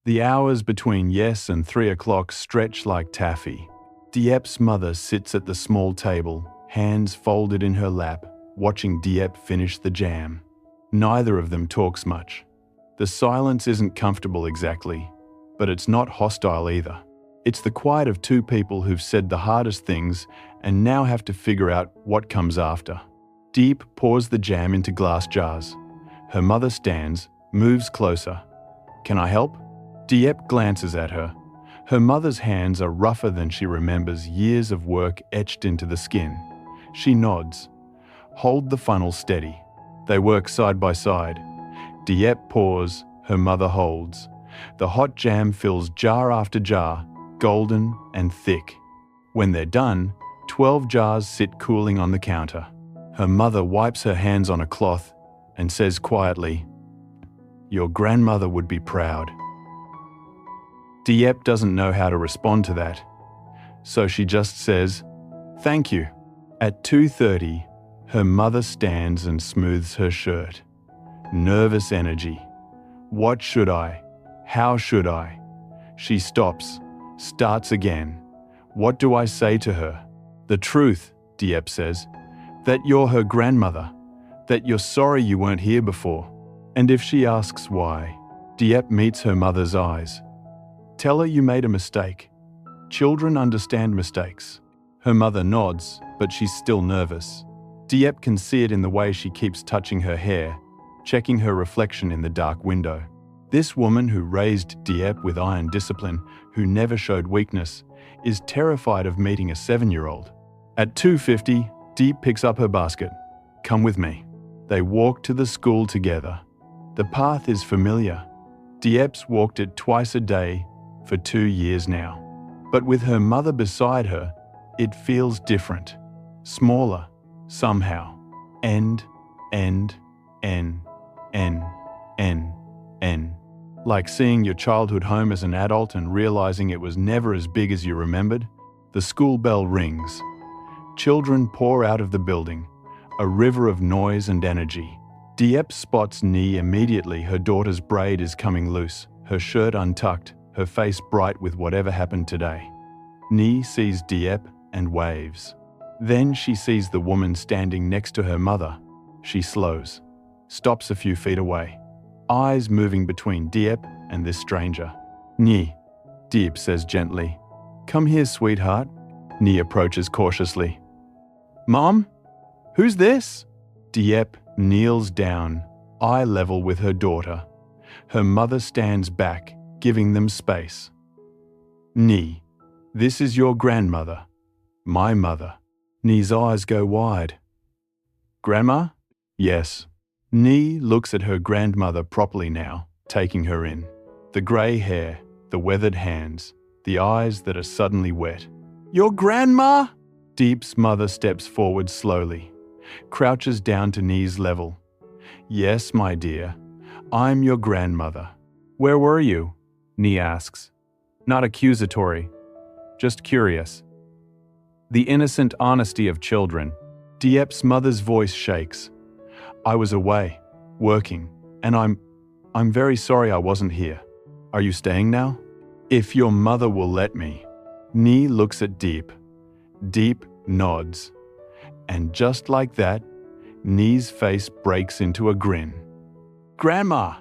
The hours between yes and 3 o'clock stretch like taffy. Diep's mother sits at the small table, hands folded in her lap, watching Diep finish the jam. Neither of them talks much. The silence isn't comfortable exactly, but it's not hostile either. It's the quiet of two people who've said the hardest things and now have to figure out what comes after. Diep pours the jam into glass jars. Her mother stands, moves closer. "Can I help?" Diep glances at her. Her mother's hands are rougher than she remembers, years of work etched into the skin. She nods. "Hold the funnel steady." They work side by side. Diep pours, her mother holds. The hot jam fills jar after jar, golden and thick. When they're done, 12 jars sit cooling on the counter. Her mother wipes her hands on a cloth and says quietly, "Your grandmother would be proud." Diep doesn't know how to respond to that, so she just says, "Thank you." At 2:30, her mother stands and smooths her shirt. Nervous energy. What should I? How should I? She stops, starts again. What do I say to her? "The truth," Diep says, "that you're her grandmother, that you're sorry you weren't here before." And if she asks why, Diep meets her mother's eyes. "Tell her you made a mistake. Children understand mistakes." Her mother nods, but she's still nervous. Diep can see it in the way she keeps touching her hair, checking her reflection in the dark window. This woman who raised Diep with iron discipline, who never showed weakness, is terrified of meeting a 7-year-old. At 2:50, Diep picks up her basket. "Come with me." They walk to the school together. The path is familiar. Diep's walked it twice a day for 2 years now. But with her mother beside her, it feels different. Smaller, somehow. End, N, N, N. Like seeing your childhood home as an adult and realizing it was never as big as you remembered. The school bell rings. Children pour out of the building, a river of noise and energy. Diep spots Ni immediately. Her daughter's braid is coming loose, her shirt untucked, her face bright with whatever happened today. Ni sees Diep and waves. Then she sees the woman standing next to her mother. She slows, stops a few feet away, eyes moving between Diep and this stranger. "Ni," Diep says gently. "Come here, sweetheart." Ni approaches cautiously. "Mom? Who's this?" Diep kneels down, eye level with her daughter. Her mother stands back, giving them space. "Ni, this is your grandmother. My mother." Ni's eyes go wide. "Grandma?" "Yes." Ni looks at her grandmother properly now, taking her in. The grey hair, the weathered hands, the eyes that are suddenly wet. "Your grandma?" Diep's mother steps forward slowly, crouches down to Ni's level. "Yes, my dear, I'm your grandmother." "Where were you?" Ni asks. Not accusatory, just curious. The innocent honesty of children. Diep's mother's voice shakes. "I was away, working, and I'm very sorry I wasn't here. Are you staying now?" "If your mother will let me." Ni looks at Diep. Diep nods. And just like that, Ni's face breaks into a grin. "Grandma!"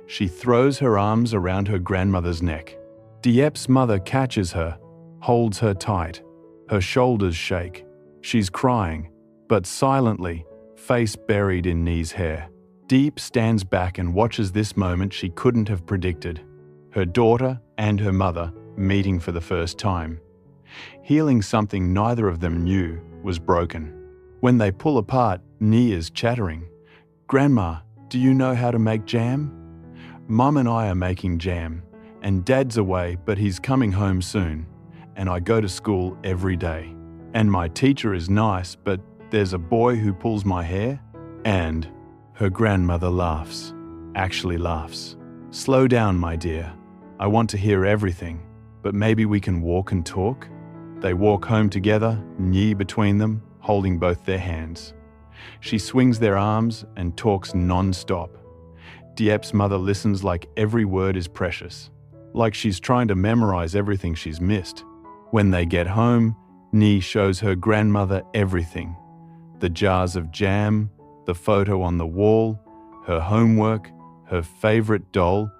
She throws her arms around her grandmother's neck. Diep's mother catches her, holds her tight. Her shoulders shake. She's crying, but silently, face buried in Ni's hair. Diep stands back and watches this moment she couldn't have predicted. Her daughter and her mother meeting for the first time. Healing something neither of them knew was broken. When they pull apart, Ni is chattering. "Grandma, do you know how to make jam?" "Mum and I are making jam, and Dad's away, but he's coming home soon, and I go to school every day. And my teacher is nice, but there's a boy who pulls my hair." And her grandmother laughs, actually laughs. "Slow down, my dear. I want to hear everything, but maybe we can walk and talk?" They walk home together, Ni between them, holding both their hands. She swings their arms and talks non-stop. Diep's mother listens like every word is precious. like she's trying to memorize everything she's missed. When they get home, Nee shows her grandmother everything. The jars of jam, the photo on the wall, her homework, her favorite doll.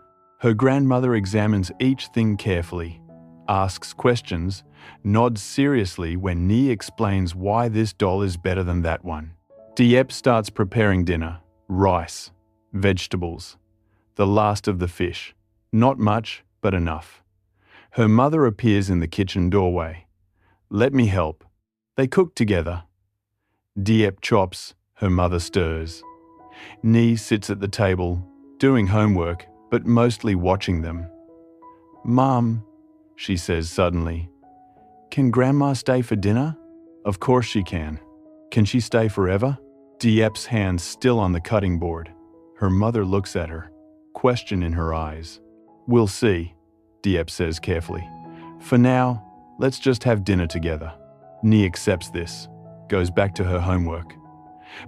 Her grandmother examines each thing carefully, asks questions, nods seriously when Nee explains why this doll is better than that one. Diep starts preparing dinner. Rice, vegetables, the last of the fish. Not much, but enough. Her mother appears in the kitchen doorway. Let me help. They cook together. Diep chops, her mother stirs. Nee sits at the table, doing homework, but mostly watching them. Mom, she says suddenly, can Grandma stay for dinner? Of course she can. Can she stay forever? Diep's hands still on the cutting board. Her mother looks at her, question in her eyes. We'll see, Diep says carefully. For now, let's just have dinner together. Nee accepts this, goes back to her homework.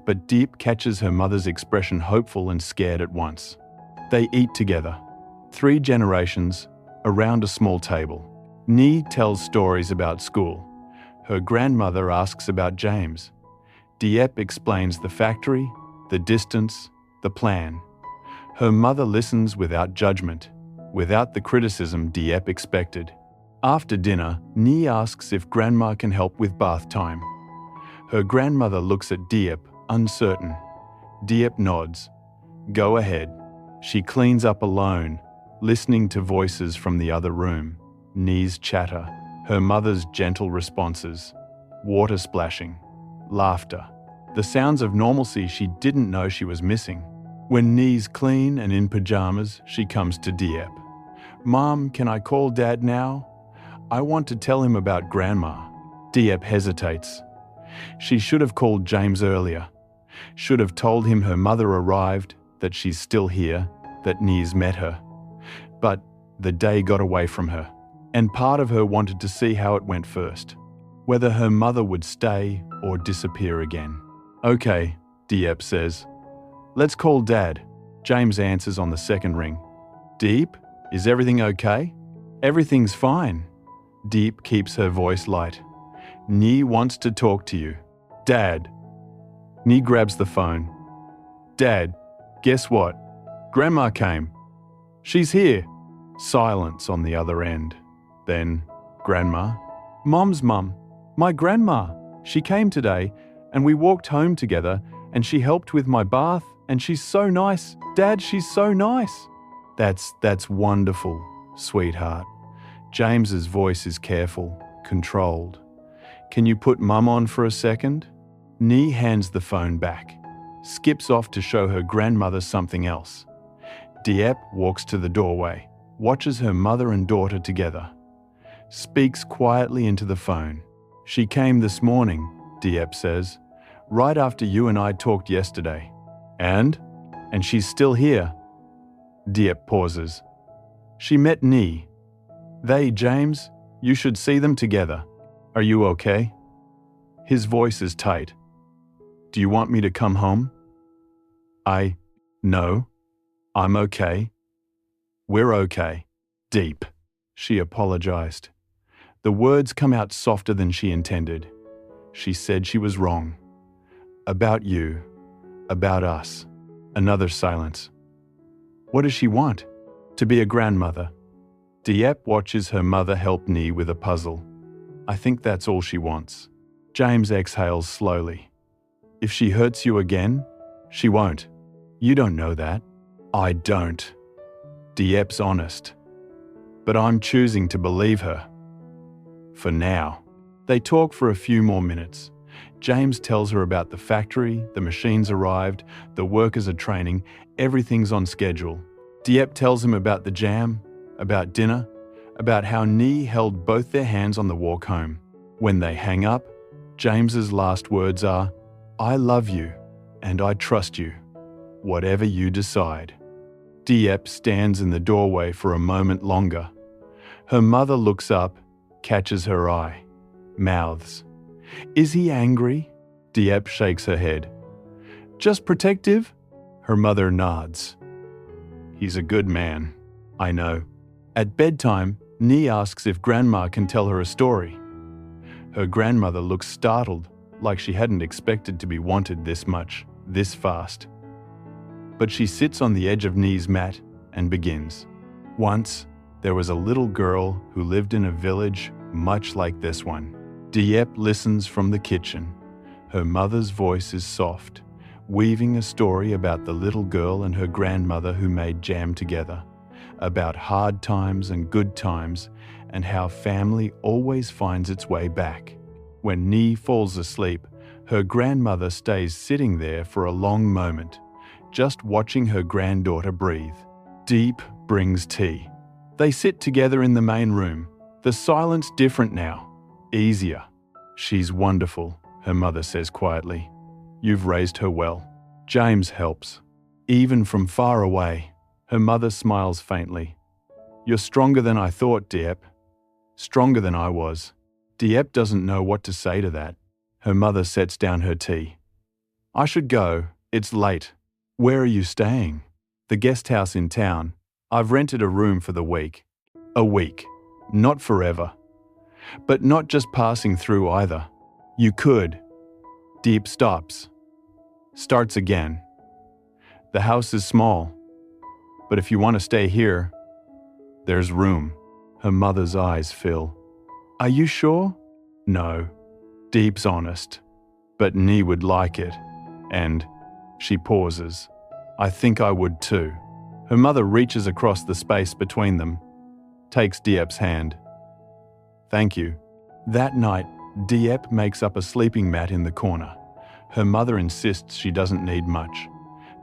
But Diep catches her mother's expression hopeful and scared at once. They eat together. 3 generations, around a small table. Nee tells stories about school. Her grandmother asks about James. Diep explains the factory, the distance, the plan. Her mother listens without judgment, without the criticism Diep expected. After dinner, Nee asks if Grandma can help with bath time. Her grandmother looks at Diep, uncertain. Diep nods. Go ahead. She cleans up alone, listening to voices from the other room. Nee's chatter, her mother's gentle responses. Water splashing. Laughter. The sounds of normalcy she didn't know she was missing. When Nee's clean and in pajamas, she comes to Diep. Mom, can I call Dad now? I want to tell him about Grandma. Diep hesitates. She should have called James earlier. Should have told him her mother arrived, that she's still here, that Nee's met her. But the day got away from her, and part of her wanted to see how it went first, whether her mother would stay or disappear again. Okay, Diep says. Let's call Dad. James answers on the second ring. Diep, is everything okay? Everything's fine. Diep keeps her voice light. Nee wants to talk to you. Dad. Nee grabs the phone. Dad, guess what? Grandma came. She's here. Silence on the other end. Then, Grandma. Mom's mum. My grandma. She came today, and we walked home together, and she helped with my bath, and she's so nice. Dad, she's so nice. That's wonderful, sweetheart. James's voice is careful, controlled. Can you put Mum on for a second? Nee hands the phone back, skips off to show her grandmother something else. Diep walks to the doorway, watches her mother and daughter together. Speaks quietly into the phone. She came this morning, Diep says, right after you and I talked yesterday. And she's still here. Diep pauses. She met Nee. They, James, you should see them together. Are you okay? His voice is tight. Do you want me to come home? No. I'm okay. We're okay. Diep. She apologized. The words come out softer than she intended. She said she was wrong. About you. About us. Another silence. What does she want? To be a grandmother. Diep watches her mother help Nee with a puzzle. I think that's all she wants. James exhales slowly. If she hurts you again, she won't. You don't know that. I don't. Diep's honest. But I'm choosing to believe her. For now. They talk for a few more minutes. James tells her about the factory, the machines arrived, the workers are training, everything's on schedule. Diep tells him about the jam, about dinner, about how Nee held both their hands on the walk home. When they hang up, James's last words are, I love you and I trust you, whatever you decide. Diep stands in the doorway for a moment longer. Her mother looks up, catches her eye, mouths. Is he angry? Diep shakes her head. Just protective? Her mother nods. He's a good man, I know. At bedtime, Nee asks if Grandma can tell her a story. Her grandmother looks startled, like she hadn't expected to be wanted this much, this fast. But she sits on the edge of Nee's mat and begins. Once, there was a little girl who lived in a village much like this one. Diep listens from the kitchen. Her mother's voice is soft, weaving a story about the little girl and her grandmother who made jam together, about hard times and good times, and how family always finds its way back. When Nee falls asleep, her grandmother stays sitting there for a long moment, just watching her granddaughter breathe. Diep brings tea. They sit together in the main room. The silence different now, easier. She's wonderful, her mother says quietly. You've raised her well. James helps. Even from far away. Her mother smiles faintly. You're stronger than I thought, Diep. Stronger than I was. Diep doesn't know what to say to that. Her mother sets down her tea. I should go. It's late. Where are you staying? The guest house in town. I've rented a room for the week. A week. Not forever. But not just passing through either. You could. Diep stops. Starts again. The house is small. But if you want to stay here, there's room. Her mother's eyes fill. Are you sure? No. Diep's honest. But Nee would like it. And she pauses. I think I would too. Her mother reaches across the space between them, takes Diep's hand. Thank you. That night, Diep makes up a sleeping mat in the corner. Her mother insists she doesn't need much.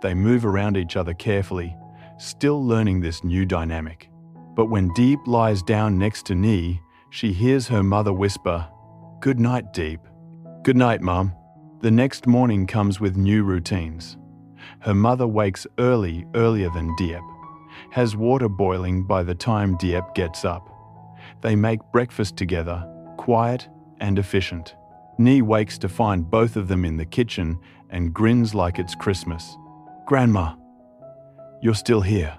They move around each other carefully, still learning this new dynamic. But when Diep lies down next to Nee, she hears her mother whisper, "Good night, Diep." "Good night, Mom." The next morning comes with new routines. Her mother wakes earlier than Diep, has water boiling by the time Diep gets up. They make breakfast together, quiet and efficient. Nee wakes to find both of them in the kitchen and grins like it's Christmas. "Grandma, you're still here.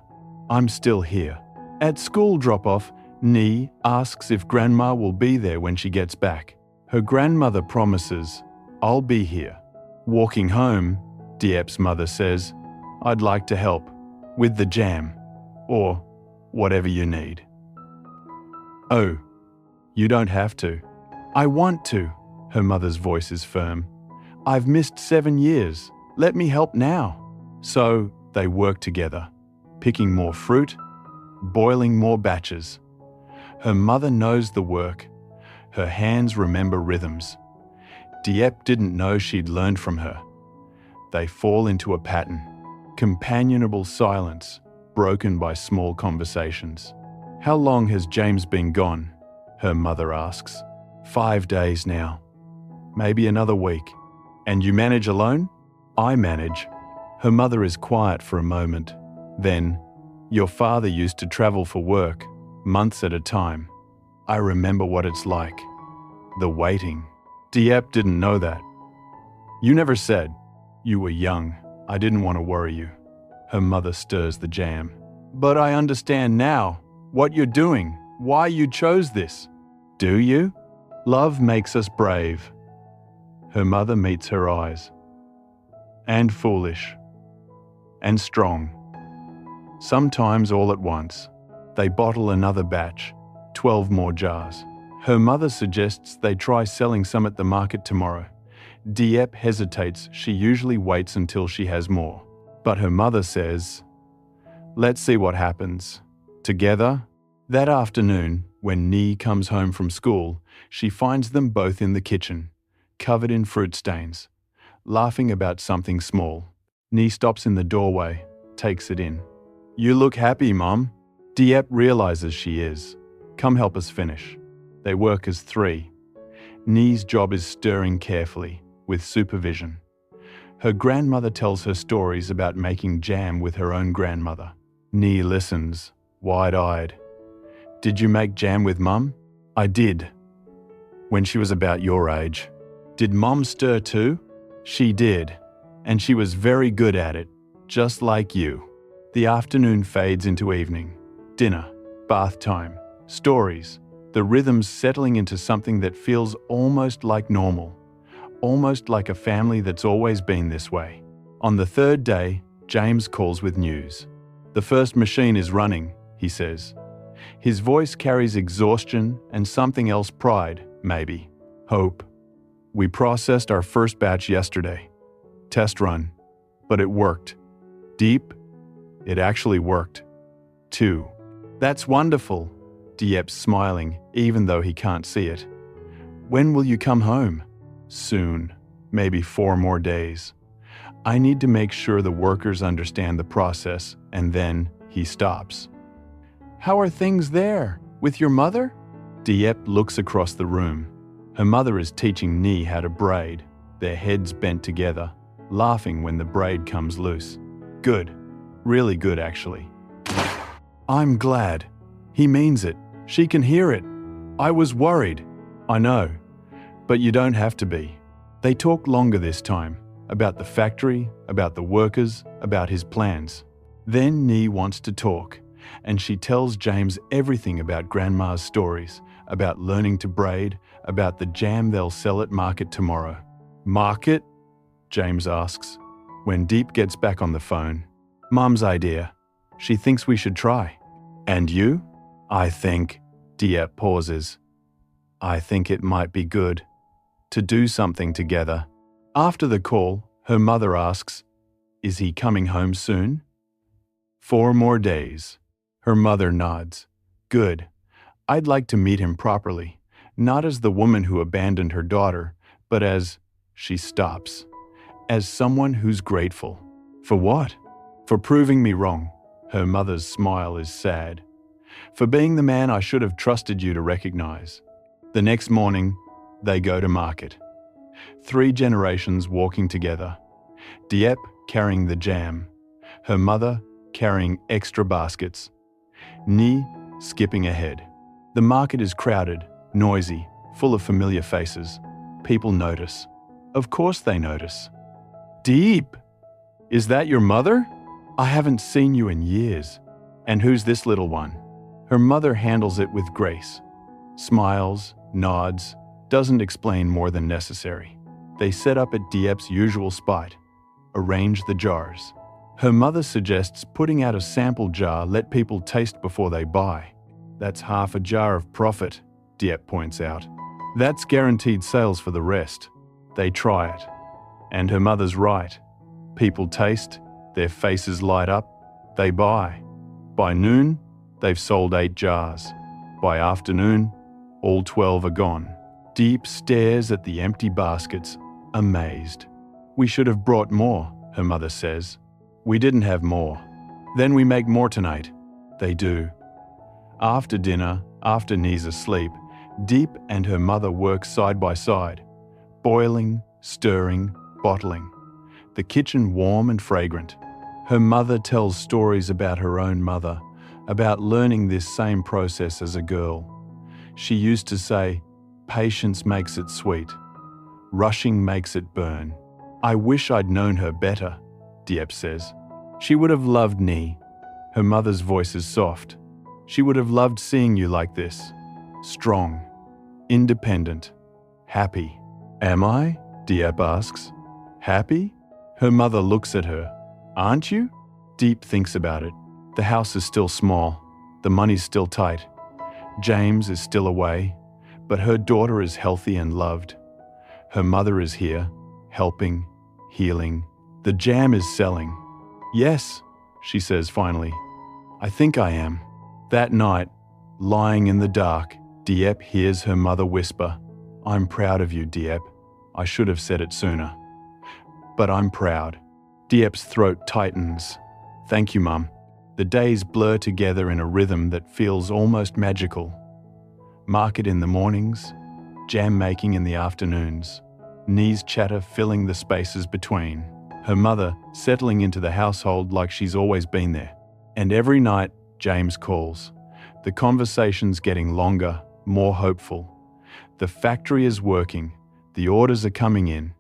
I'm still here." At school drop-off, Nee asks if Grandma will be there when she gets back. Her grandmother promises, "I'll be here." Walking home, Diep's mother says, "I'd like to help with the jam or whatever you need." "Oh, you don't have to." "I want to." Her mother's voice is firm. "I've missed 7 years. Let me help now." So they work together, picking more fruit, boiling more batches. Her mother knows the work. Her hands remember rhythms. Diep didn't know she'd learned from her. They fall into a pattern, companionable silence, broken by small conversations. "How long has James been gone?" her mother asks. 5 days now. Maybe another week. "And you manage alone?" "I manage." Her mother is quiet for a moment. Then, "Your father used to travel for work, months at a time. I remember what it's like. The waiting." Diep didn't know that. "You never said. You were young. I didn't want to worry you." Her mother stirs the jam. "But I understand now what you're doing, why you chose this." "Do you?" "Love makes us brave." Her mother meets her eyes. "And foolish. And strong. Sometimes all at once." They bottle another batch, 12 more jars. Her mother suggests they try selling some at the market tomorrow. Diep hesitates. She usually waits until she has more. But her mother says, "Let's see what happens. Together?" That afternoon, when Nee comes home from school, she finds them both in the kitchen, covered in fruit stains, laughing about something small. Nee stops in the doorway, takes it in. "You look happy, Mom." Diep realizes she is. "Come help us finish." They work as 3. Nee's job is stirring carefully, with supervision. Her grandmother tells her stories about making jam with her own grandmother. Nee listens, wide-eyed. "Did you make jam with Mum?" "I did. When she was about your age." "Did Mom stir too?" "She did. And she was very good at it, just like you." The afternoon fades into evening. Dinner. Bath time. Stories. The rhythms settling into something that feels almost like normal. Almost like a family that's always been this way. On the third day, James calls with news. The first machine is running, he says. His voice carries exhaustion and something else, pride, maybe. Hope. We processed our first batch yesterday. Test run. But it worked. Diep. It actually worked. 2. That's wonderful. Diep's smiling, even though he can't see it. When will you come home? Soon. Maybe 4 more days. I need to make sure the workers understand the process, and then he stops. How are things there? With your mother? Diep looks across the room. Her mother is teaching Ni how to braid, their heads bent together, laughing when the braid comes loose. Good. Really good, actually. I'm glad. He means it. She can hear it. I was worried. I know. But you don't have to be. They talk longer this time. About the factory, about the workers, about his plans. Then Ni wants to talk, and she tells James everything about Grandma's stories, about learning to braid, about the jam they'll sell at market tomorrow. Market? James asks, when Diep gets back on the phone. Mum's idea. She thinks we should try. And you? I think, Diep pauses. I think it might be good to do something together. After the call, her mother asks, is he coming home soon? 4 more days. Her mother nods. Good. I'd like to meet him properly, not as the woman who abandoned her daughter, but as, she stops, as someone who's grateful. For what? For proving me wrong. Her mother's smile is sad. For being the man I should have trusted you to recognize. The next morning, they go to market. 3 generations walking together. Diep carrying the jam. Her mother carrying extra baskets. Ni skipping ahead. The market is crowded, noisy, full of familiar faces. People notice. Of course they notice. Diep! Is that your mother? I haven't seen you in years. And who's this little one? Her mother handles it with grace. Smiles, nods, doesn't explain more than necessary. They set up at Diep's usual spot. Arrange the jars. Her mother suggests putting out a sample jar, let people taste before they buy. That's half a jar of profit, Diep points out. That's guaranteed sales for the rest. They try it. And her mother's right. People taste, their faces light up, they buy. By noon, they've sold 8 jars. By afternoon, all 12 are gone. Diep stares at the empty baskets, amazed. We should have brought more, her mother says. We didn't have more. Then we make more tonight. They do. After dinner, after Ni's asleep, Diep and her mother work side by side, boiling, stirring, bottling. The kitchen warm and fragrant. Her mother tells stories about her own mother, about learning this same process as a girl. She used to say, patience makes it sweet. Rushing makes it burn. I wish I'd known her better, Diep says. She would have loved Ni. Her mother's voice is soft. She would have loved seeing you like this. Strong. Independent. Happy. Am I? Diep asks. Happy? Her mother looks at her. Aren't you? Diep thinks about it. The house is still small. The money's still tight. James is still away. But her daughter is healthy and loved. Her mother is here, helping, healing. The jam is selling. Yes, she says finally. I think I am. That night, lying in the dark, Diep hears her mother whisper, I'm proud of you, Diep. I should have said it sooner. But I'm proud. Diep's throat tightens. Thank you, Mum. The days blur together in a rhythm that feels almost magical. Market in the mornings, jam making in the afternoons, Ni's chatter filling the spaces between, her mother settling into the household like she's always been there. And every night, James calls. The conversation's getting longer, more hopeful. The factory is working, the orders are coming in.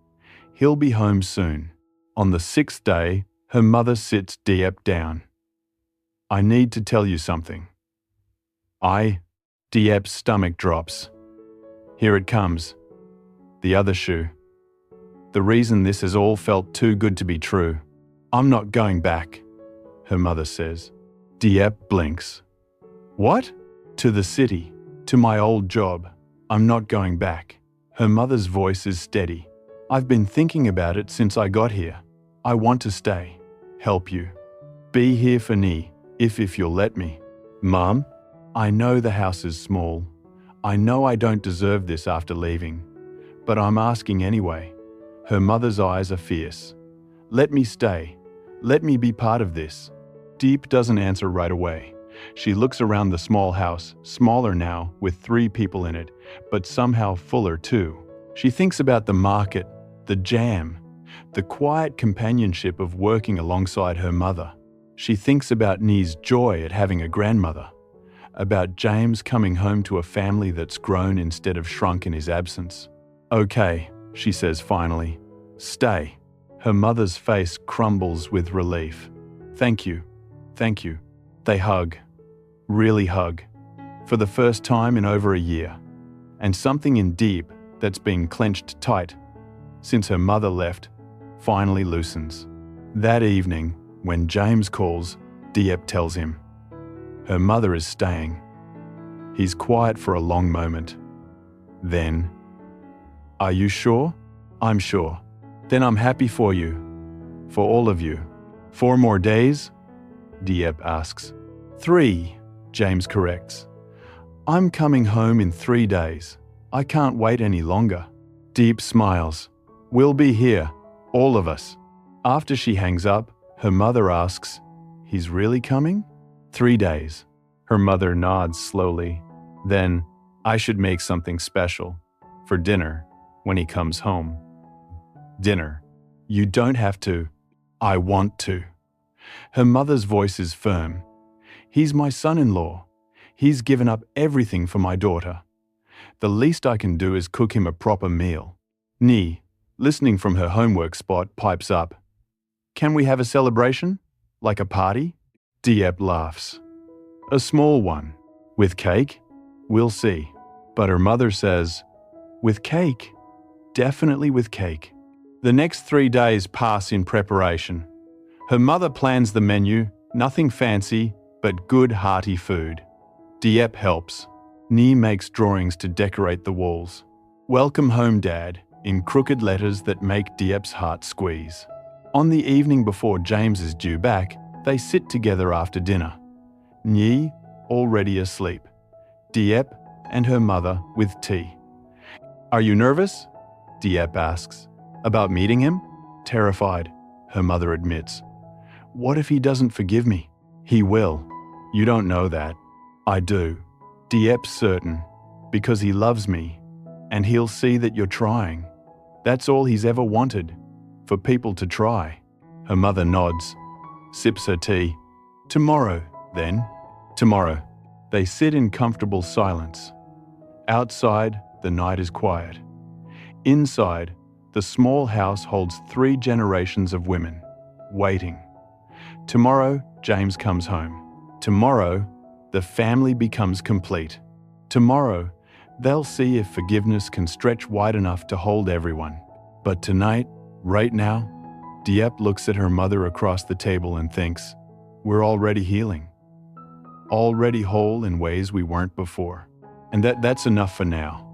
He'll be home soon. On the 6th day, her mother sits Diep down. I need to tell you something. Diep's stomach drops. Here it comes. The other shoe. The reason this has all felt too good to be true. I'm not going back, her mother says. Diep blinks. What? To the city, to my old job. I'm not going back. Her mother's voice is steady. I've been thinking about it since I got here. I want to stay, help you, be here for me, if you'll let me. Mom, I know the house is small. I know I don't deserve this after leaving, but I'm asking anyway. Her mother's eyes are fierce. Let me stay. Let me be part of this. Diep doesn't answer right away. She looks around the small house, smaller now, with 3 people in it, but somehow fuller too. She thinks about the market, the jam, the quiet companionship of working alongside her mother. She thinks about Nie's joy at having a grandmother, about James coming home to a family that's grown instead of shrunk in his absence. Okay, she says finally. Stay. Her mother's face crumbles with relief. Thank you. Thank you. They hug. Really hug. For the first time in over a year. And something in Diep that's been clenched tight since her mother left finally loosens. That evening, when James calls, Diep tells him. Her mother is staying. He's quiet for a long moment. Then, are you sure? I'm sure. Then I'm happy for you. For all of you. 4 more days? Diep asks. 3, James corrects. I'm coming home in 3 days. I can't wait any longer. Diep smiles. We'll be here, all of us. After she hangs up, her mother asks, He's really coming? 3 days. Her mother nods slowly. Then, I should make something special. For dinner, when he comes home. Dinner. You don't have to. I want to. Her mother's voice is firm. He's my son-in-law. He's given up everything for my daughter. The least I can do is cook him a proper meal. Nie, listening from her homework spot, pipes up. Can we have a celebration? Like a party? Diep laughs. A small one. With cake? We'll see. But her mother says, with cake? Definitely with cake. The next 3 days pass in preparation. Her mother plans the menu, nothing fancy, but good hearty food. Diep helps. Nie makes drawings to decorate the walls. Welcome home, Dad, in crooked letters that make Diep's heart squeeze. On the evening before James is due back, they sit together after dinner. Nie, already asleep. Diep and her mother with tea. Are you nervous? Diep asks. About meeting him? Terrified, her mother admits. What if he doesn't forgive me? He will. You don't know that. I do. Diep's certain, because he loves me, and he'll see that you're trying. That's all he's ever wanted, for people to try. Her mother nods, sips her tea. Tomorrow, then. Tomorrow. They sit in comfortable silence. Outside, the night is quiet. Inside, the small house holds 3 generations of women, waiting. Tomorrow, James comes home. Tomorrow, the family becomes complete. Tomorrow, they'll see if forgiveness can stretch wide enough to hold everyone. But tonight, right now, Diep looks at her mother across the table and thinks, we're already healing. Already whole in ways we weren't before. And that's enough for now.